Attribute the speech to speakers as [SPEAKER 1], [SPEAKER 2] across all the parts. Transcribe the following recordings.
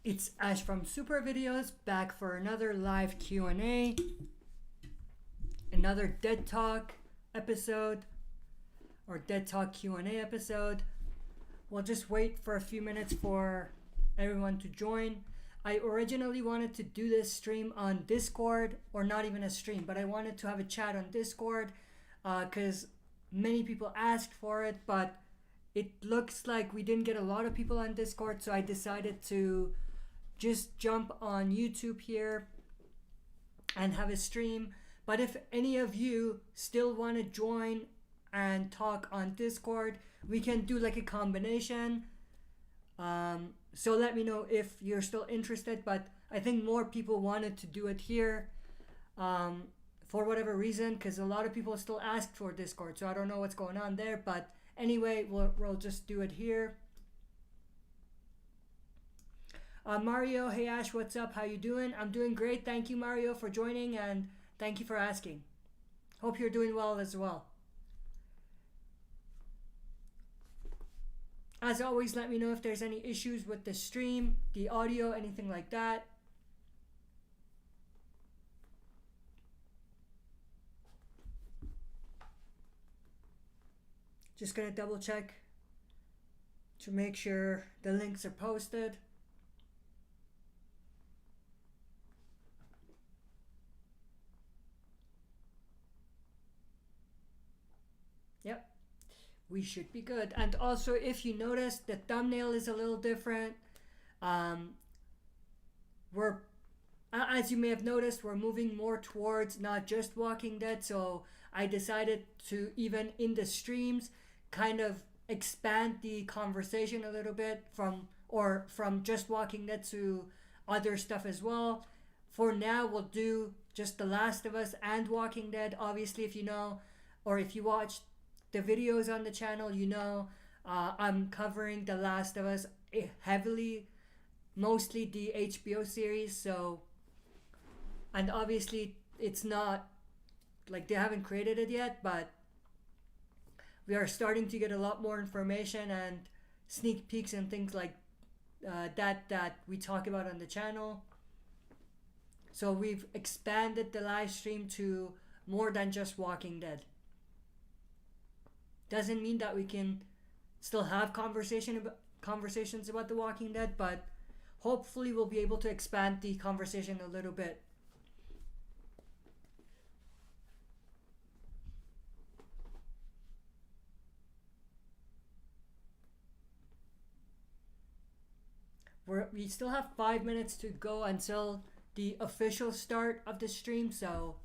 [SPEAKER 1] It's Ash from SuperVideos, back for another live Q&A, another Dead Talk episode, or Dead Talk Q&A episode. We'll just wait for a few minutes for everyone to join. I originally wanted to do this stream on Discord, or not even a stream, but I wanted to have a chat on Discord because many people asked for it, but it looks like we didn't get a lot of people on Discord, so I decided to just jump on YouTube here and have a stream. But if any of you still want to join and talk on Discord, we can do like a combination. So let me know if you're still interested, but I think more people wanted to do it here for whatever reason, because a lot of people still asked for Discord, so I don't know what's going on there. But anyway, we'll just do it here. Mario, hey Ash, what's up? How you doing? I'm doing great. Thank you, Mario, for joining, and thank you for asking. Hope you're doing well as well. As always, let me know if there's any issues with the stream, the audio, anything like that. Just gonna double check to make sure the links are posted. Yep, we should be good. And also, if you notice, the thumbnail is a little different. We're, as you may have noticed, we're moving more towards not just Walking Dead. So I decided to, even in the streams, kind of expand the conversation a little bit from just Walking Dead to other stuff as well. For now, we'll do just The Last of Us and Walking Dead. Obviously, if you know, or if you watched the videos on the channel, you know I'm covering The Last of Us heavily, mostly the HBO series. So, and obviously it's not like they haven't created it yet, but we are starting to get a lot more information and sneak peeks and things like that we talk about on the channel. So we've expanded the live stream to more than just Walking Dead. Doesn't mean that we can still have conversations about The Walking Dead, but hopefully we'll be able to expand the conversation a little bit. We still have 5 minutes to go until the official start of the stream, so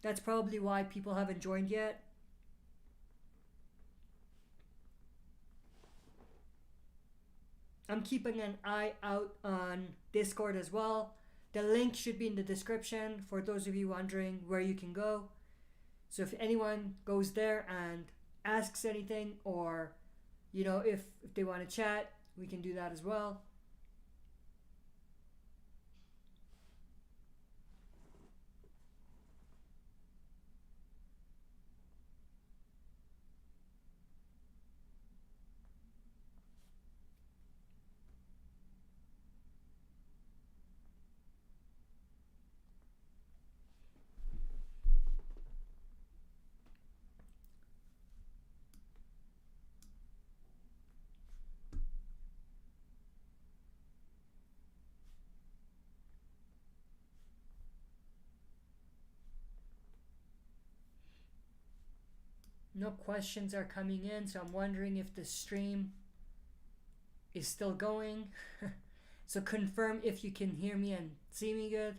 [SPEAKER 1] that's probably why people haven't joined yet. I'm keeping an eye out on Discord as well. The link should be in the description for those of you wondering where you can go. So if anyone goes there and asks anything, or you know, if they want to chat, we can do that as well. No questions are coming in, so I'm wondering if the stream is still going. So confirm if you can hear me and see me good.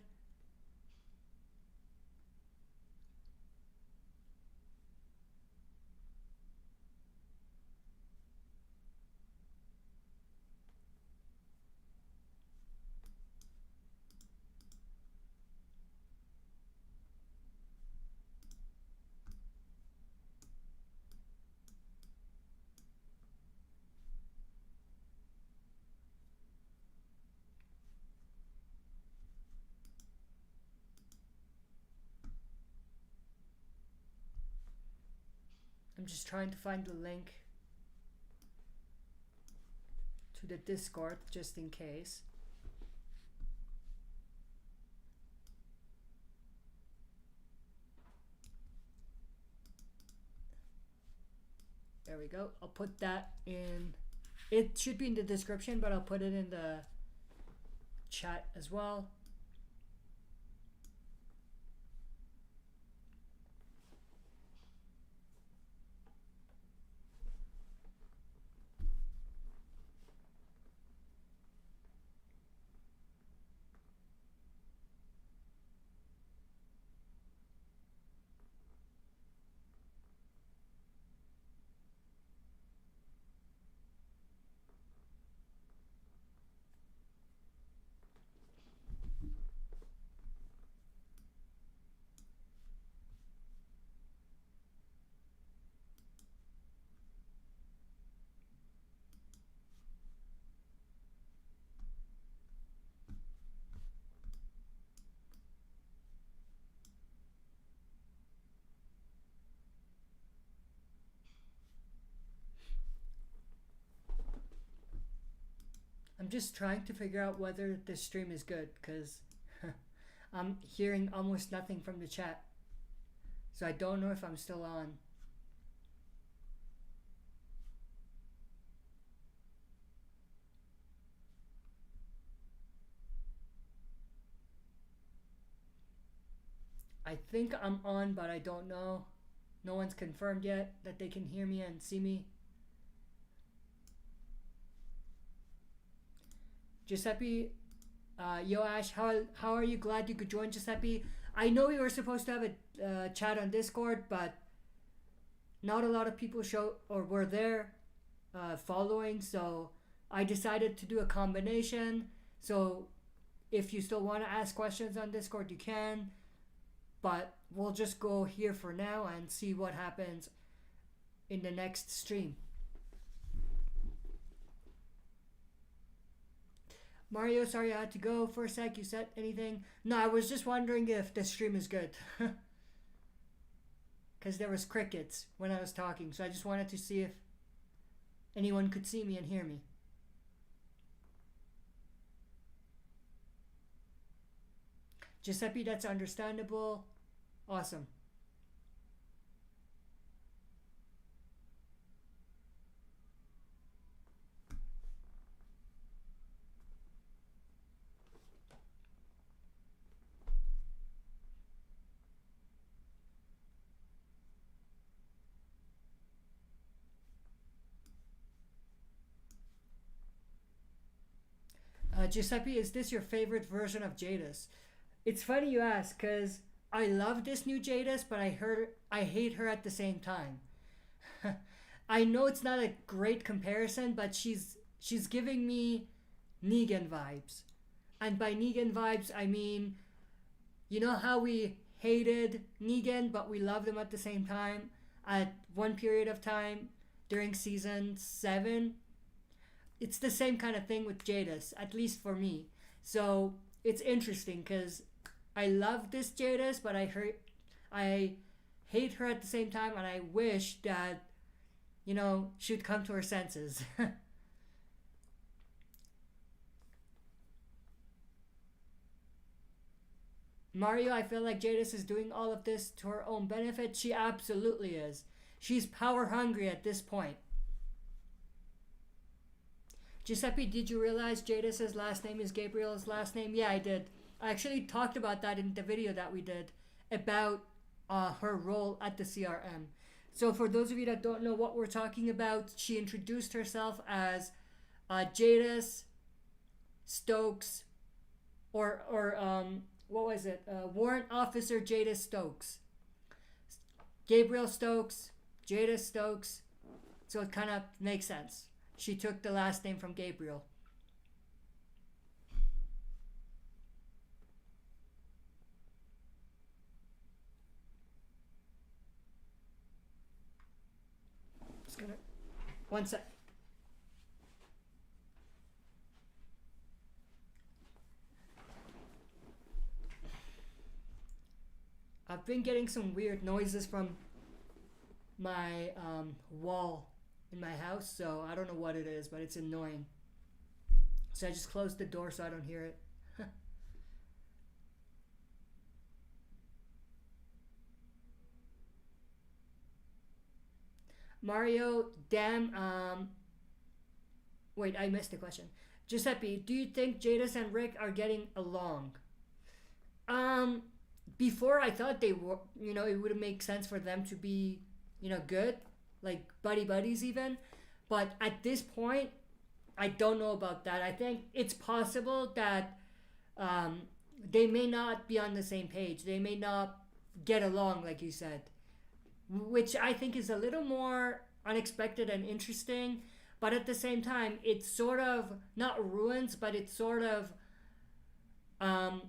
[SPEAKER 1] I'm just trying to find the link to the Discord just in case. we go. I'll put that in. It should be in the description, but I'll put it in the chat as well. I'm just trying to figure out whether this stream is good because I'm hearing almost nothing from the chat. So I don't know if I'm still on. I think I'm on, but I don't know. No one's confirmed yet that they can hear me and see me. Giuseppe, yo Ash, how are you? Glad you could join, Giuseppe. I know we were supposed to have a chat on Discord, but not a lot of people were there following, so I decided to do a combination. So if you still want to ask questions on Discord, you can, but we'll just go here for now and see what happens in the next stream. Mario, sorry I had to go for a sec. You said anything? No, I was just wondering if the stream is good. Because there was crickets when I was talking, so I just wanted to see if anyone could see me and hear me. Giuseppe, that's understandable. Awesome. Giuseppe, is this your favorite version of Jadis? It's funny you ask, because I love this new Jadis, but I hate her at the same time. I know it's not a great comparison, but she's giving me Negan vibes. And by Negan vibes, I mean, you know how we hated Negan, but we loved him at the same time at one period of time during season 7? It's the same kind of thing with Jadis, at least for me. So it's interesting because I love this Jadis, but I hate her at the same time, and I wish that, you know, she'd come to her senses. Mario, I feel like Jadis is doing all of this to her own benefit. She absolutely is. She's power hungry at this point. Giuseppe, did you realize Jadis' last name is Gabriel's last name? Yeah, I did. I actually talked about that in the video that we did about her role at the CRM. So for those of you that don't know what we're talking about, she introduced herself as Jadis Stokes, or what was it? Warrant Officer Jadis Stokes. Gabriel Stokes, Jadis Stokes. So it kind of makes sense. She took the last name from Gabriel. Just gonna... One sec. I've been getting some weird noises from my wall in my house, so I don't know what it is, but it's annoying. So I just closed the door so I don't hear it. Mario, damn. Wait, I missed the question. Giuseppe, do you think Jadis and Rick are getting along? Um, Before I thought they were, it would make sense for them to be, good, like buddy buddies even. But at this point, I don't know about that. I think it's possible that um, they may not be on the same page. They may not get along, like you said, which I think is a little more unexpected and interesting. But at the same time, it sort of not ruins, but it sort of um,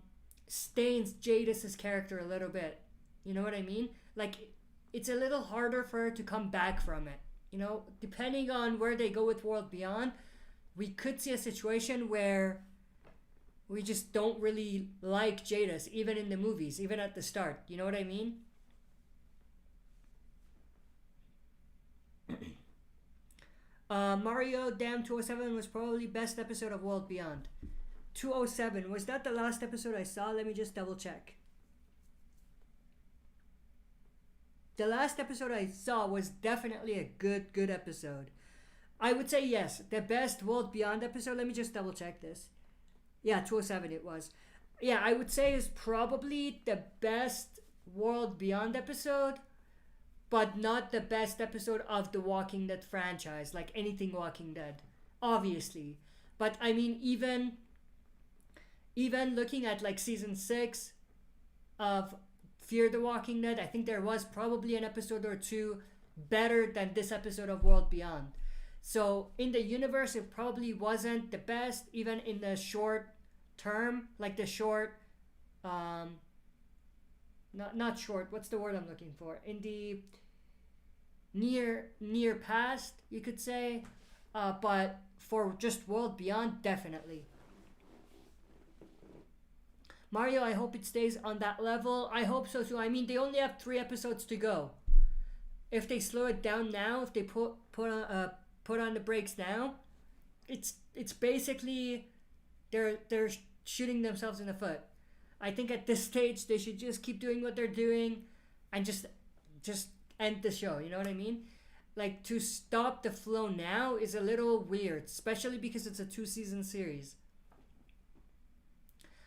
[SPEAKER 1] stains Jadis's character a little bit. You know what I mean? Like, it's a little harder for her to come back from it. Depending on where they go with World Beyond, we could see a situation where we just don't really like Jadis, even in the movies, even at the start. You know what I mean? Mario Damn 207 was probably best episode of World Beyond. 207, was that the last episode I saw? Let me just double check. The last episode I saw was definitely a good episode. I would say yes, the best World Beyond episode. Let me just double check this. Yeah, 207 it was. Yeah, I would say is probably the best World Beyond episode, but not the best episode of the Walking Dead franchise, like anything Walking Dead, obviously. But I mean, even looking at like season 6 of Fear the Walking Dead, I think there was probably an episode or two better than this episode of World Beyond. So in the universe, it probably wasn't the best, even in the short term, like the short, not short. What's the word I'm looking for? In the near past, you could say, but for just World Beyond, definitely. Mario, I hope it stays on that level. I hope so too. I mean, they only have 3 episodes to go. If they slow it down now, if they put on the brakes now, it's basically they're shooting themselves in the foot. I think at this stage they should just keep doing what they're doing and just end the show. You know what I mean? Like, to stop the flow now is a little weird, especially because it's a 2-season series.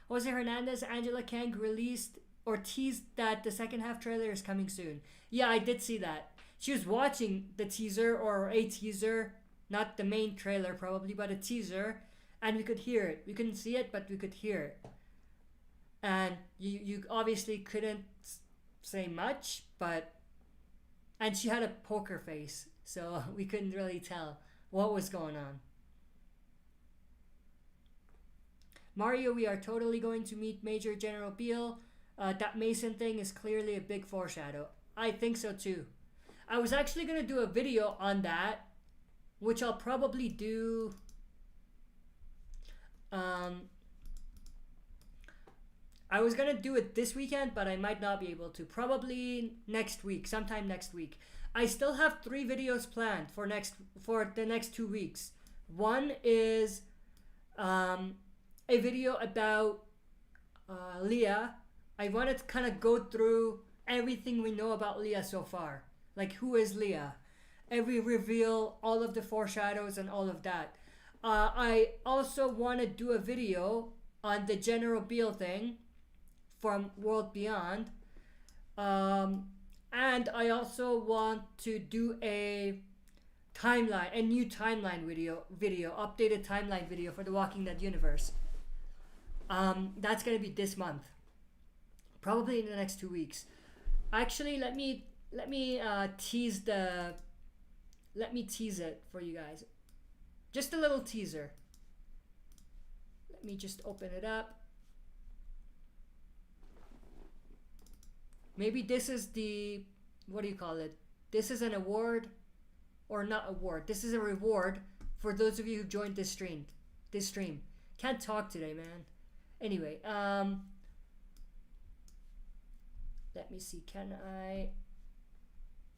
[SPEAKER 1] Jose Hernandez, Angela Kang released or teased that the second half trailer is coming soon. Yeah, I did see that. She was watching the teaser or a teaser, not the main trailer probably, but a teaser, and we could hear it. We couldn't see it, but we could hear it. And you obviously couldn't say much, but... And she had a poker face, so we couldn't really tell what was going on. Mario, we are totally going to meet Major General Beale. That Mason thing is clearly a big foreshadow. I think so too. I was actually going to do a video on that, which I'll probably do... I was going to do it this weekend, but I might not be able to. Probably next week, sometime next week. I still have 3 videos planned for the next 2 weeks. One is a video about Leah. I wanted to kind of go through everything we know about Leah so far. Like, who is Leah? Every reveal, all of the foreshadows, and all of that. I also want to do a video on the General Beale thing from World Beyond. And I also want to do a new timeline video, updated timeline video for the Walking Dead universe. That's gonna be this month, probably in the next 2 weeks. Actually, let me tease it for you guys. Just a little teaser. Let me just open it up. Maybe this is the, what do you call it? This is an award, or not award. This is a reward for those of you who joined this stream. Can't talk today, man. Anyway, let me see. Can I?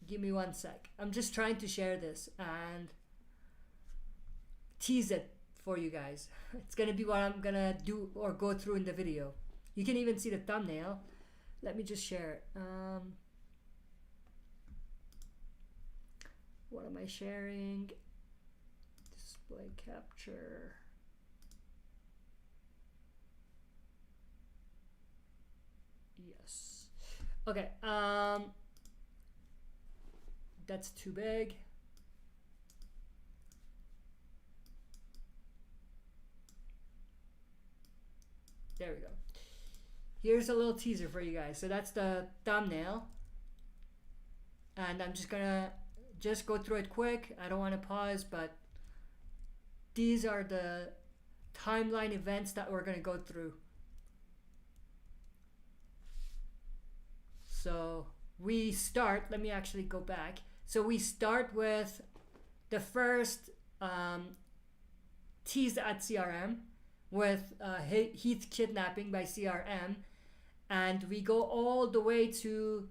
[SPEAKER 1] Give me 1 sec. I'm just trying to share this and tease it for you guys. It's gonna be what I'm gonna do or go through in the video. You can even see the thumbnail. Let me just share it. What am I sharing? Display capture. Yes. Okay. That's too big. There we go. Here's a little teaser for you guys. So that's the thumbnail. And I'm just gonna go through it quick. I don't want to pause, but these are the timeline events that we're gonna go through. So we start, let me actually go back. So we start with the first tease at CRM with Heath kidnapping by CRM, and we go all the way to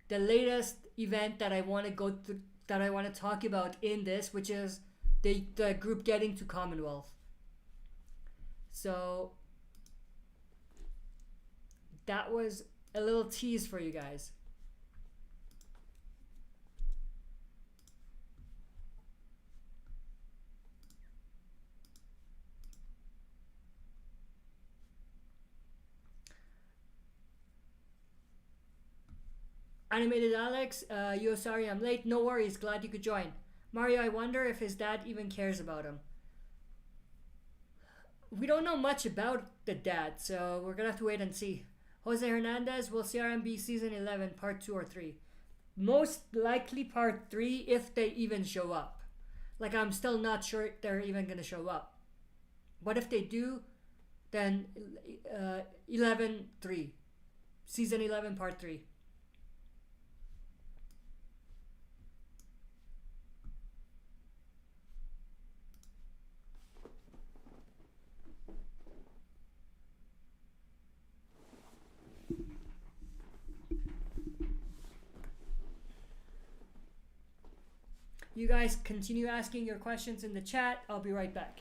[SPEAKER 1] the latest event that I want to go through, that I want to talk about in this, which is the group getting to Commonwealth. So that was a little tease for you guys. Animated Alex, yo, sorry I'm late. No worries, glad you could join. Mario, I wonder if his dad even cares about him. We don't know much about the dad, so we're gonna have to wait and see. Jose Hernandez, will CRM be season 11, part 2 or 3? Most likely part 3 if they even show up. Like, I'm still not sure they're even gonna show up. But if they do, then 11-3. Season 11, part 3. You guys continue asking your questions in the chat. I'll be right back.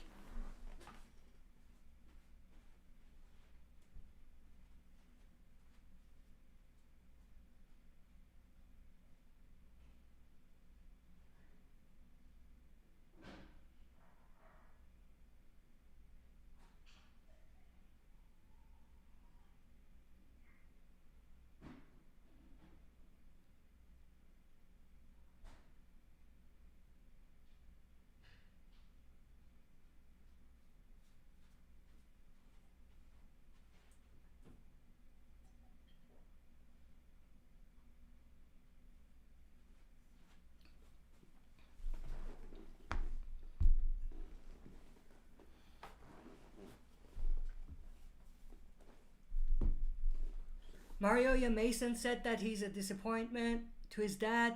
[SPEAKER 1] Mario Mason said that he's a disappointment to his dad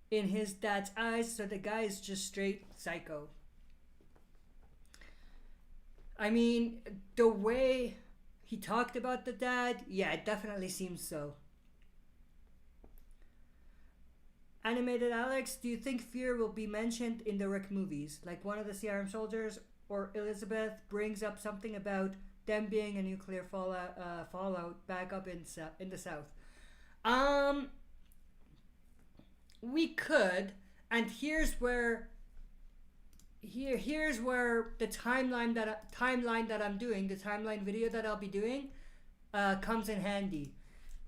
[SPEAKER 1] in his dad's eyes, so the guy is just straight psycho. I mean, the way he talked about the dad, yeah, it definitely seems so. Animated Alex, do you think fear will be mentioned in the Rick movies? Like one of the CRM soldiers or Elizabeth brings up something about them being a nuclear fallout back up in the south. We could, and here's where the timeline that I'm doing, the timeline video that I'll be doing, comes in handy,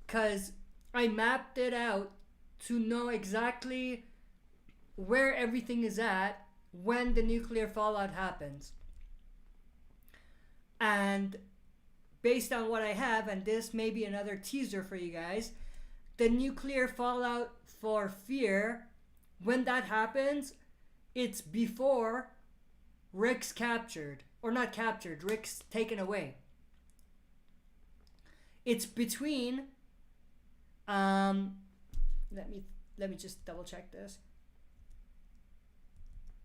[SPEAKER 1] cause I mapped it out to know exactly where everything is at when the nuclear fallout happens. And based on what I have, and this may be another teaser for you guys, the nuclear fallout for Fear, when that happens, it's before Rick's captured. Or not captured, Rick's taken away. It's between, let me just double check this.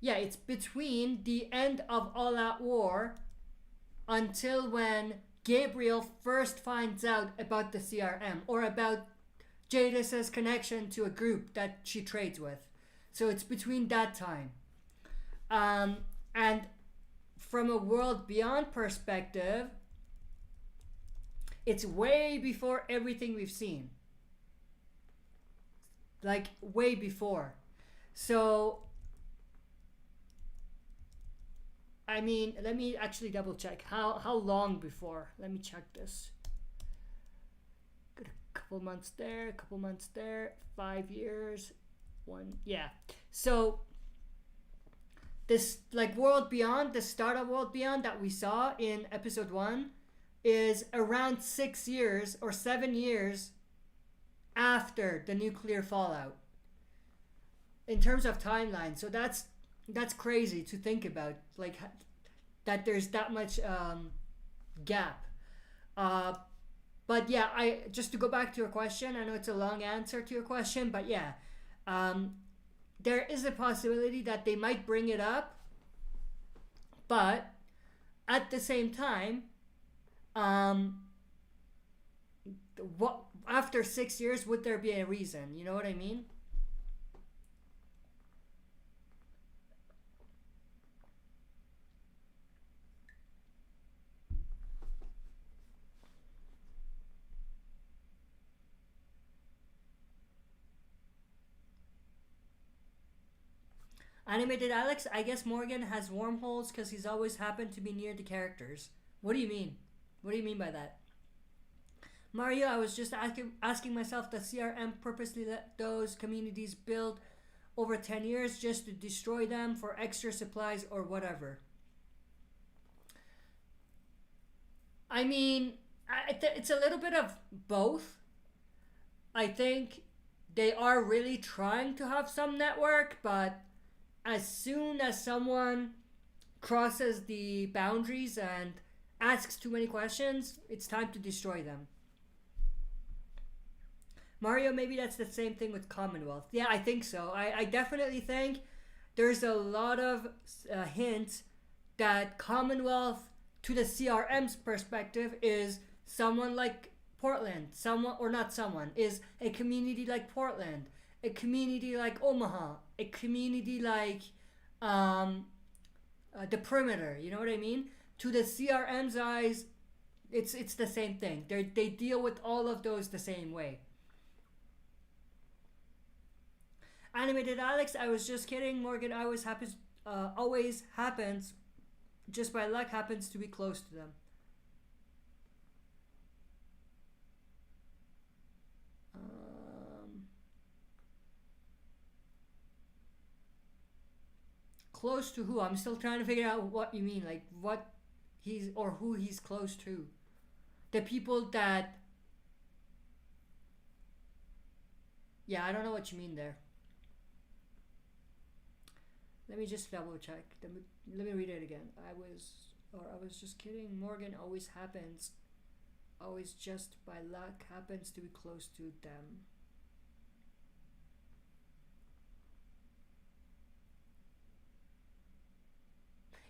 [SPEAKER 1] Yeah, it's between the end of All Out War until when Gabriel first finds out about the CRM or about Jadis's connection to a group that she trades with. So it's between that time. And from a World Beyond perspective, it's way before everything we've seen. like way before. So I mean, let me actually double check how long before. Let me check this. A couple months there, a couple months there, 5 years, one, yeah. So this like World Beyond, the start of World Beyond that we saw in episode 1 is around 6 years or 7 years after the nuclear fallout in terms of timeline. So that's crazy to think about, like that there's that much gap. But yeah, I just to go back to your question, I know it's a long answer to your question, but yeah, there is a possibility that they might bring it up, but at the same time, what after 6 years would there be a reason? You know what I mean? Animated Alex, I guess Morgan has wormholes because he's always happened to be near the characters. What do you mean? What do you mean by that? Mario, I was just asking myself, does CRM purposely let those communities build over 10 years just to destroy them for extra supplies or whatever? I mean, it's a little bit of both. I think they are really trying to have some network, but as soon as someone crosses the boundaries and asks too many questions, it's time to destroy them. Mario, maybe that's the same thing with Commonwealth. Yeah, I think so. I definitely think there's a lot of hints that Commonwealth, to the CRM's perspective, is someone like Portland. Someone, or not someone, is a community like Portland, a community like Omaha, a community like the perimeter. You know what I mean? To the CRM's eyes, it's the same thing. They deal with all of those the same way. Animated Alex, I was just kidding. Morgan always happens, just by luck, happens to be close to them. Close to who? I'm still trying to figure out what you mean. Like what he's or who he's close to. The people that. Yeah, I don't know what you mean there. Let me just double check. Let me read it again. I was just kidding. Morgan always happens. Always just by luck happens to be close to them.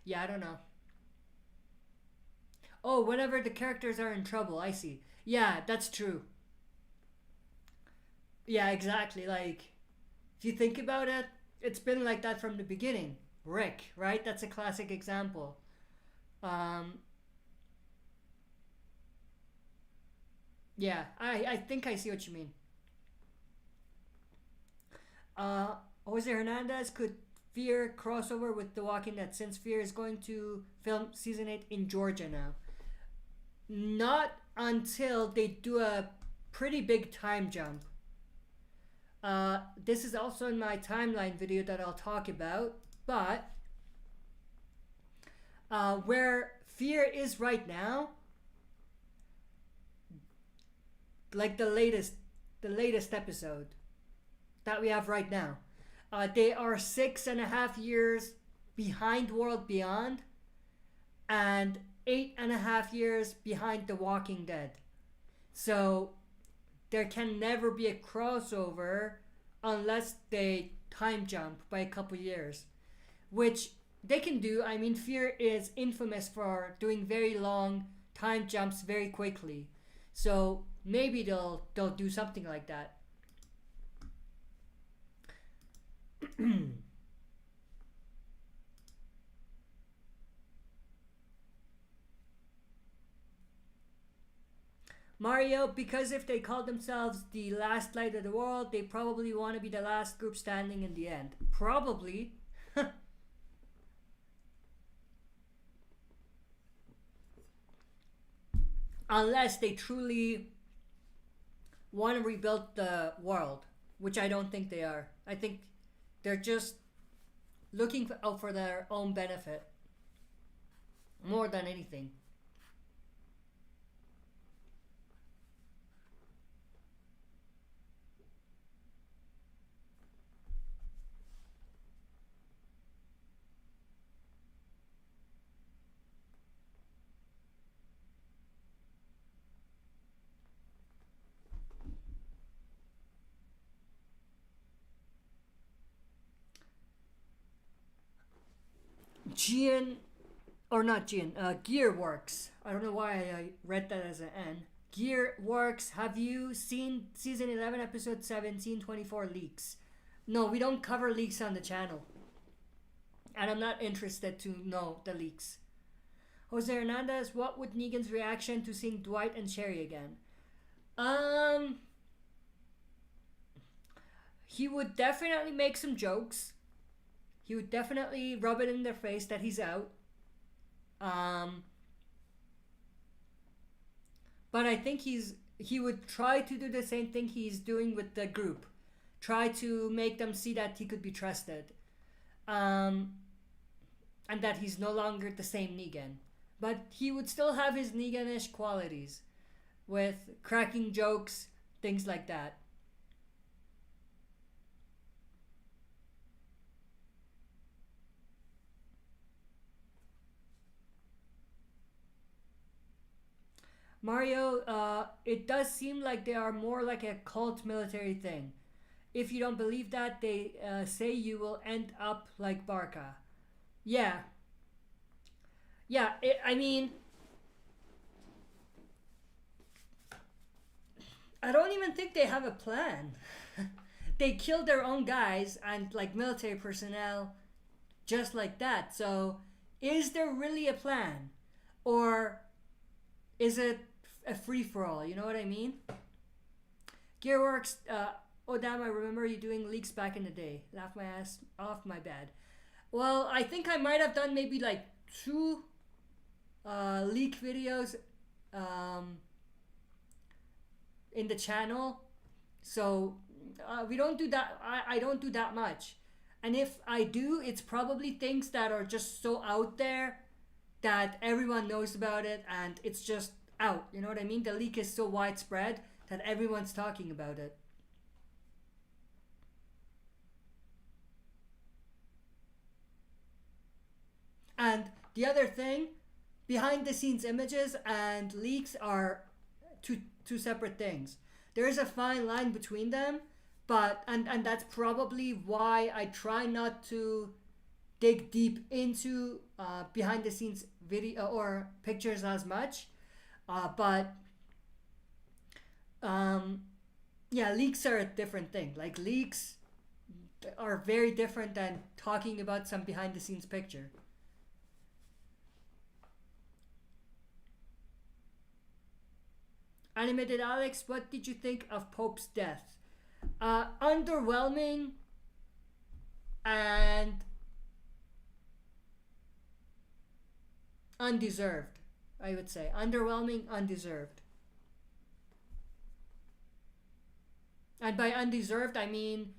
[SPEAKER 1] Yeah, I don't know. Oh, whenever the characters are in trouble, I see. Yeah, that's true. Yeah, exactly. Like, if you think about it, it's been like that from the beginning. Rick, right? That's a classic example. Um, yeah, I think I see what you mean. Uh, Jose Hernandez, could Fear crossover with The Walking Dead, since Fear is going to film season 8 in Georgia now? Not until they do a pretty big time jump. This is also in my timeline video that I'll talk about, but where Fear is right now, like the latest episode that we have right now, they are 6.5 years behind World Beyond and 8.5 years behind The Walking Dead. So there can never be a crossover unless they time jump by a couple years, which they can do. I mean, Fear is infamous for doing very long time jumps very quickly, so maybe they'll do something like that. Mario, because if they call themselves the last light of the world, they probably want to be the last group standing in the end. Probably. Unless they truly want to rebuild the world, which I don't think they are. I think they're just looking out for their own benefit more than anything. Gian, or not Gian, Gearworks. I don't know why I read that as an N. Gearworks, have you seen season 11, episode 1724 leaks? No, we don't cover leaks on the channel. And I'm not interested to know the leaks. Jose Hernandez, what would Negan's reaction to seeing Dwight and Sherry again? He would definitely make some jokes. He would definitely rub it in their face that he's out. But I think he would try to do the same thing he's doing with the group. Try to make them see that he could be trusted. And that he's no longer the same Negan. But he would still have his Negan-ish qualities. With cracking jokes, things like that. Mario, it does seem like they are more like a cult military thing. If you don't believe that, they say you will end up like Barca. Yeah. Yeah, I mean, I don't even think they have a plan. They killed their own guys and like military personnel just like that. So, is there really a plan? Or is it a free-for-all? You know what I mean? Gearworks, oh damn, I remember you doing leaks back in the day. Laugh my ass off, my bad. Well, I think I might have done maybe like 2 leak videos in the channel. So we don't do that. I don't do that much. And if I do, it's probably things that are just so out there that everyone knows about it and it's just out. You know what I mean? The leak is so widespread that everyone's talking about it. And the other thing, behind the scenes images and leaks are two separate things. There is a fine line between them, but and that's probably why I try not to dig deep into behind the scenes video or pictures as much. But yeah, leaks are a different thing. Like leaks are very different than talking about some behind the scenes picture. Animated Alex, what did you think of Pope's death? Underwhelming and undeserved, I would say. Underwhelming, undeserved. And by undeserved, I mean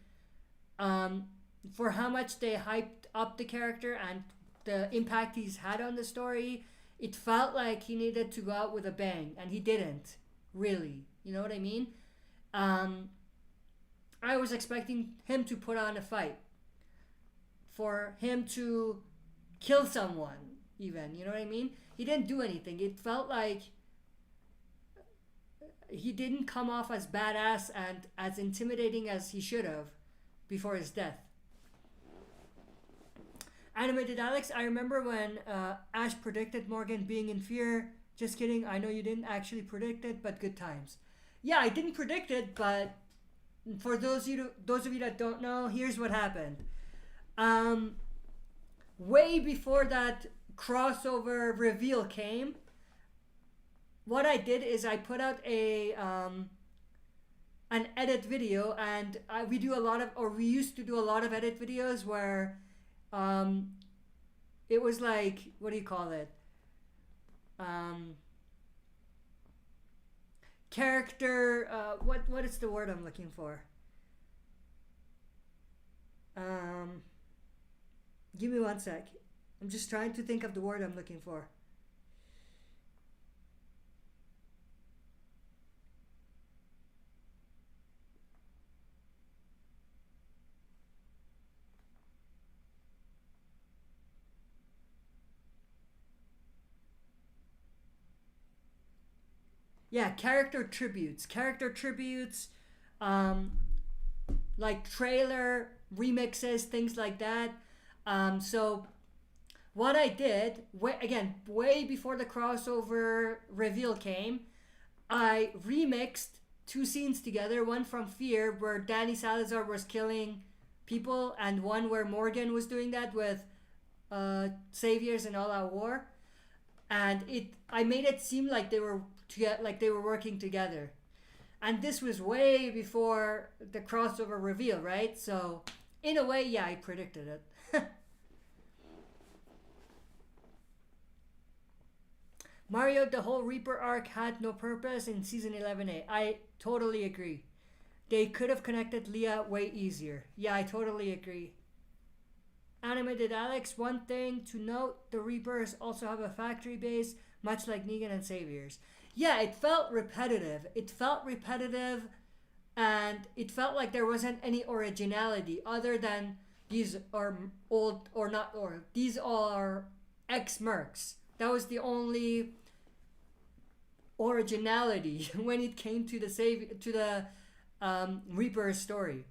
[SPEAKER 1] for how much they hyped up the character and the impact he's had on the story, it felt like he needed to go out with a bang, and he didn't. Really, you know what I mean? I was expecting him to put on a fight, for him to kill someone, even, you know what I mean? He didn't do anything. It felt like he didn't come off as badass and as intimidating as he should have before his death. Animated Alex, I remember when Ash predicted Morgan being in fear. Just kidding, I know you didn't actually predict it, but good times. Yeah, I didn't predict it, but for those of you that don't know, here's what happened. Way before that crossover reveal came, what I did is I put out a an edit video, and we do a lot of, or we used to do a lot of edit videos where it was like, what do you call it? Character, what is the word I'm looking for? Give me one sec. I'm just trying to think of the word I'm looking for. Yeah, character tributes. Character tributes, um, like trailer remixes, things like that. So what I did, again, way before the crossover reveal came, I remixed two scenes together. One from Fear, where Danny Salazar was killing people, and one where Morgan was doing that with Saviors and All Out War. And I made it seem like they were working together. And this was way before the crossover reveal, right? So in a way, yeah, I predicted it. Mario, the whole Reaper arc had no purpose in season 11A. I totally agree. They could have connected Leah way easier. Yeah, I totally agree. Animated Alex, one thing to note, the Reapers also have a factory base, much like Negan and Saviors. Yeah, it felt repetitive. And it felt like there wasn't any originality other than these are old, or not, or these are ex-mercs. That was the only originality when it came to the Reaper story.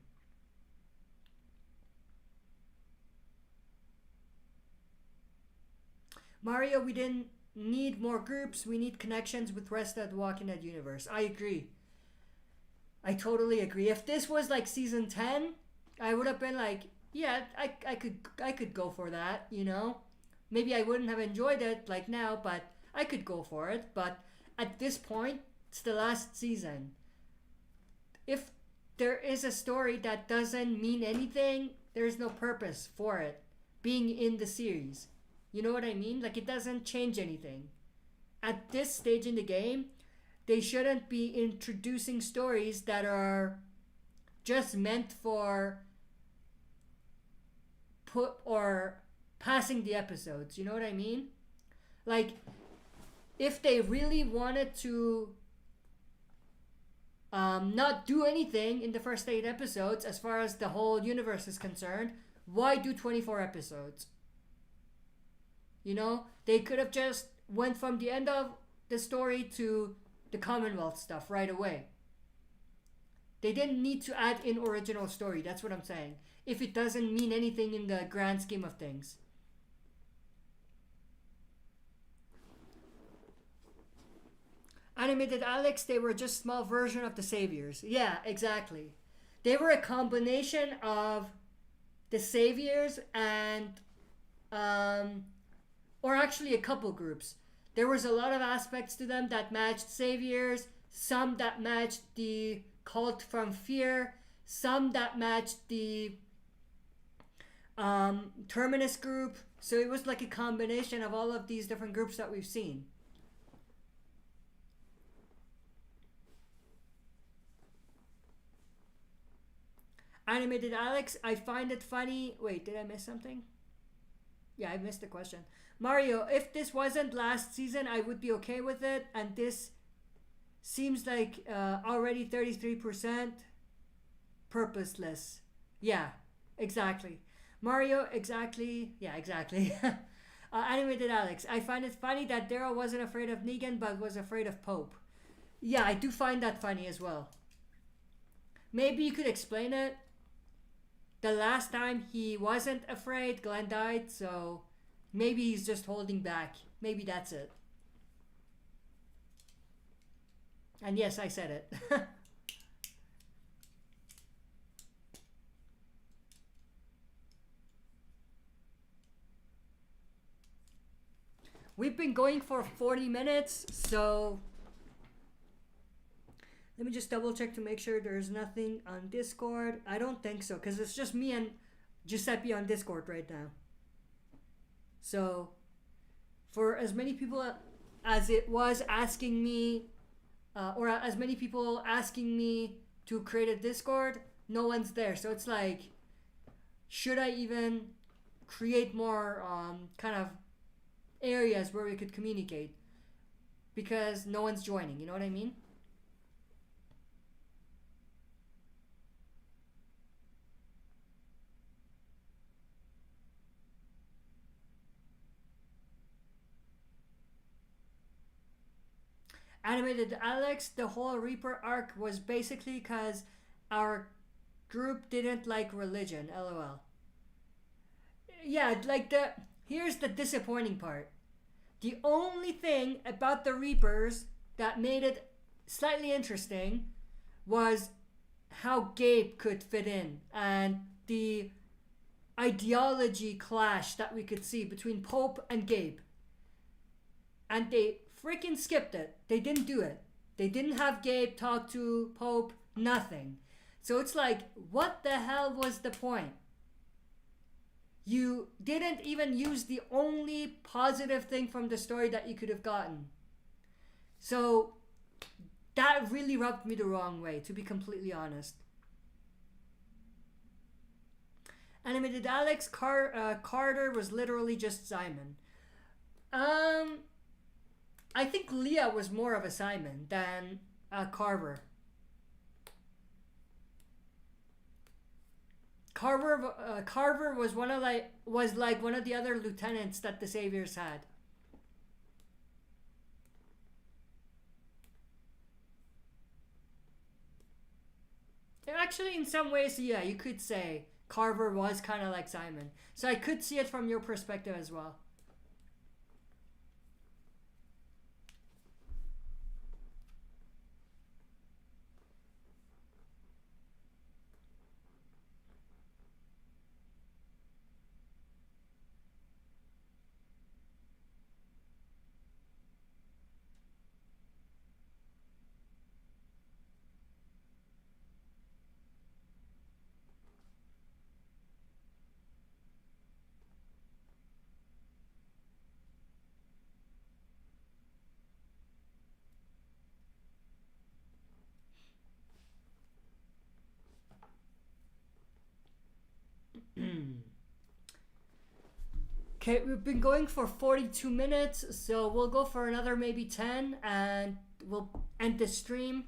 [SPEAKER 1] Mario, we didn't need more groups. We need connections with rest of the Walking Dead universe. I agree. I totally agree. If this was like season 10, I would have been like, yeah, I could go for that, you know? Maybe I wouldn't have enjoyed it like now, but I could go for it. But at this point, it's the last season. If there is a story that doesn't mean anything, there's no purpose for it being in the series. You know what I mean? Like, it doesn't change anything. At this stage in the game, they shouldn't be introducing stories that are just meant for passing the episodes. You know what I mean? Like, if they really wanted to not do anything in the first 8 episodes as far as the whole universe is concerned, why do 24 episodes? You know, they could have just went from the end of the story to the Commonwealth stuff right away. They didn't need to add in original story. That's what I'm saying. If it doesn't mean anything in the grand scheme of things. Animated Alex, they were just small version of the Saviors. Yeah, exactly. They were a combination of the Saviors and or actually a couple groups. There was a lot of aspects to them that matched Saviors, some that matched the Cult from Fear, some that matched the Terminus group. So it was like a combination of all of these different groups that we've seen. Animated Alex, I find it funny. Wait, did I miss something? Yeah, I missed the question. Mario, if this wasn't last season, I would be okay with it. And this seems like already 33% purposeless. Yeah, exactly. Mario, exactly. Yeah, exactly. Animated Alex, I find it funny that Daryl wasn't afraid of Negan but was afraid of Pope. Yeah, I do find that funny as well. Maybe you could explain it. The last time he wasn't afraid, Glenn died, so maybe he's just holding back. Maybe that's it. And yes, I said it. We've been going for 40 minutes, so Let me just double check to make sure there's nothing on Discord. I don't think so, because it's just me and Giuseppe on Discord right now. So, for as many people as it was asking me, or as many people asking me to create a Discord, no one's there. So it's like, should I even create more kind of areas where we could communicate? Because no one's joining, you know what I mean? Animated Alex, the whole Reaper arc was basically because our group didn't like religion, lol. Yeah, like here's the disappointing part. The only thing about the Reapers that made it slightly interesting was how Gabe could fit in and the ideology clash that we could see between Pope and Gabe. And they freaking skipped it. They didn't do it. They didn't have Gabe talk to Pope, nothing. So it's like, what the hell was the point? You didn't even use the only positive thing from the story that you could have gotten. So that really rubbed me the wrong way, to be completely honest. Animated Alex, Carter was literally just Simon. I think Leah was more of a Simon than Carver. Carver was like one of the other lieutenants that the Saviors had. Actually, in some ways, yeah, you could say Carver was kind of like Simon. So I could see it from your perspective as well. Okay, we've been going for 42 minutes, so we'll go for another maybe 10 and we'll end the stream.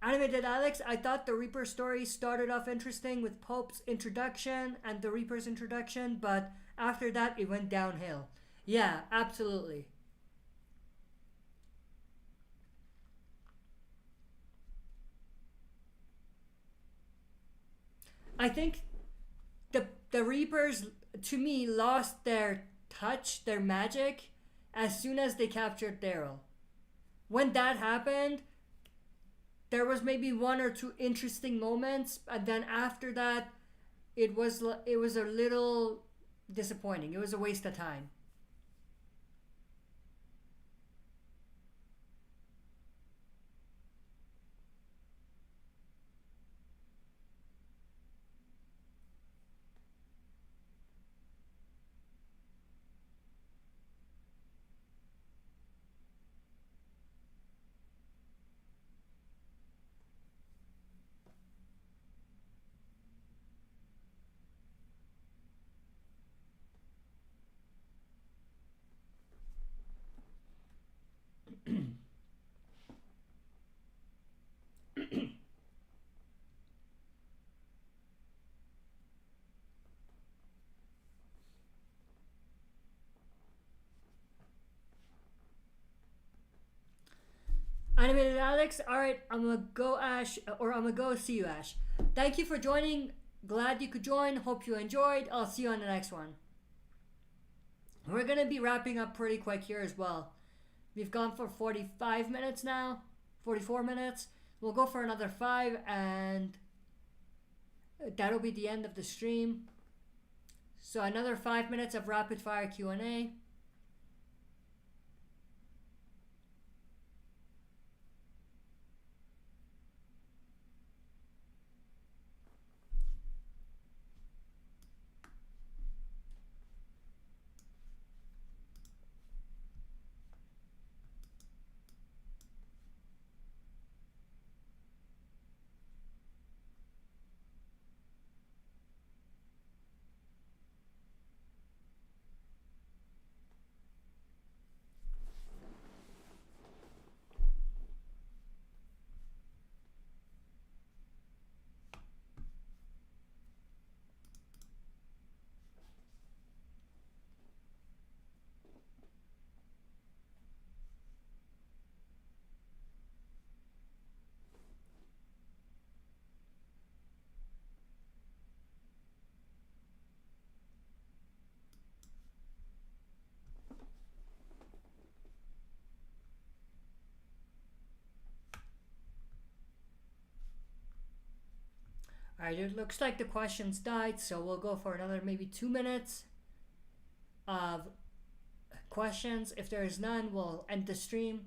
[SPEAKER 1] Animated Alex, I thought the Reaper story started off interesting with Pope's introduction and the Reaper's introduction, but after that it went downhill. Yeah, absolutely. I think the Reapers, to me, lost their touch, their magic, as soon as they captured Daryl. When that happened, there was maybe one or two interesting moments, and then after that, it was a little disappointing. It was a waste of time. Animated Alex, alright, I'm gonna go Ash, or I'm gonna go see you, Ash. Thank you for joining. Glad you could join. Hope you enjoyed. I'll see you on the next one. We're gonna be wrapping up pretty quick here as well. We've gone for 45 minutes now, 44 minutes. We'll go for another 5 and that'll be the end of the stream. So another 5 minutes of rapid fire Q&A. Alright, it looks like the questions died, so we'll go for another maybe 2 minutes of questions. If there is none, we'll end the stream.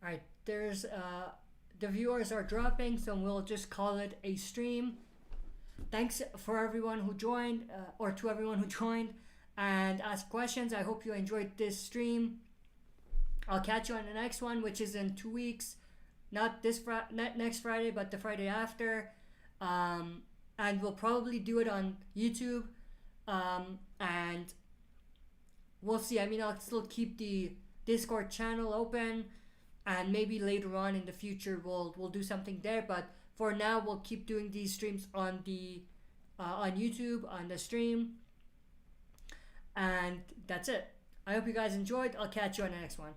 [SPEAKER 1] Alright, there's the viewers are dropping, so we'll just call it a stream. Thanks for everyone who joined, or to everyone who joined and asked questions. I hope you enjoyed this stream. I'll catch you on the next one, which is in 2 weeks. Not next Friday, but the Friday after. And we'll probably do it on YouTube. And we'll see. I mean, I'll still keep the Discord channel open, and maybe later on in the future we'll do something there. But for now, we'll keep doing these streams on the on YouTube on the stream. And that's it. I hope you guys enjoyed. I'll catch you on the next one.